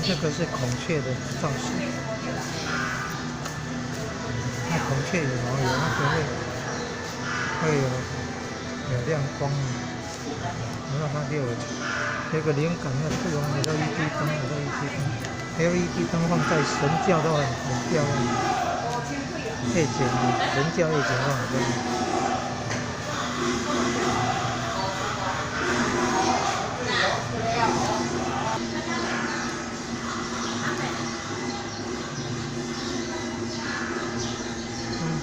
这个是孔雀的造型，那孔雀羽毛有那个会有亮光的，然后它就有个灵感，要不用 LED 灯，LED 灯放在神教都很漂亮。夜景，神教夜景都很漂亮。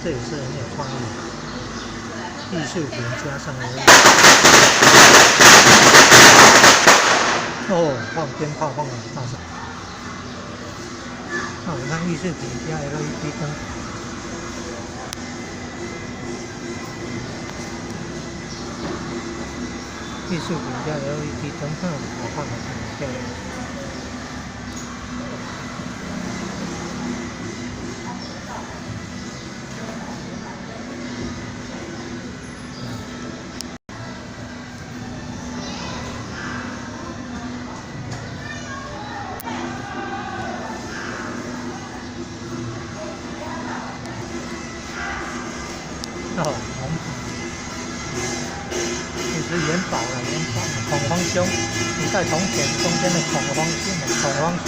这也是很有创意，艺术品加上了放鞭炮放很大声。那我看艺术品加 LED 灯，艺术品加 LED 灯，好看，很漂亮。其实元宝了，孔皇兄，你在铜钱中间的孔皇兄，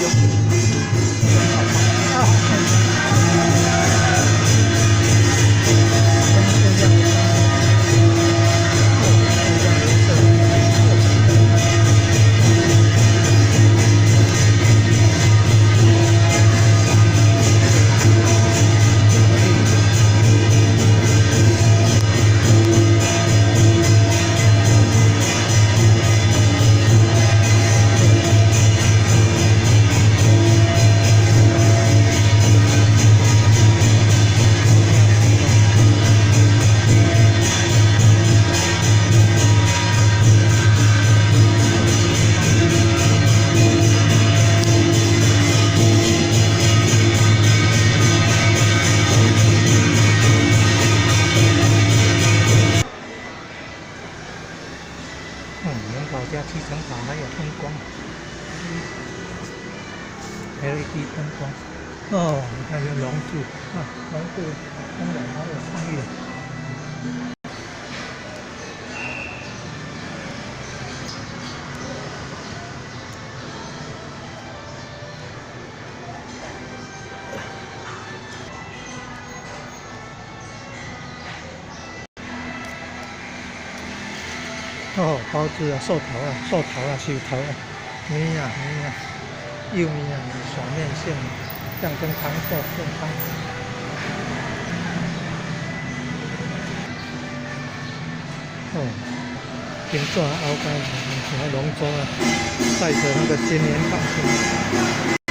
元宝加七层塔还有灯光 ，LED 灯光。你看这龙柱龙柱当然好有创意。包子啊，寿桃啊，寿桃啊，米啊，幼米啊，耍面线，象征长寿健康。金纸鳌盖，像龙舟啊，载着那个金莲放心。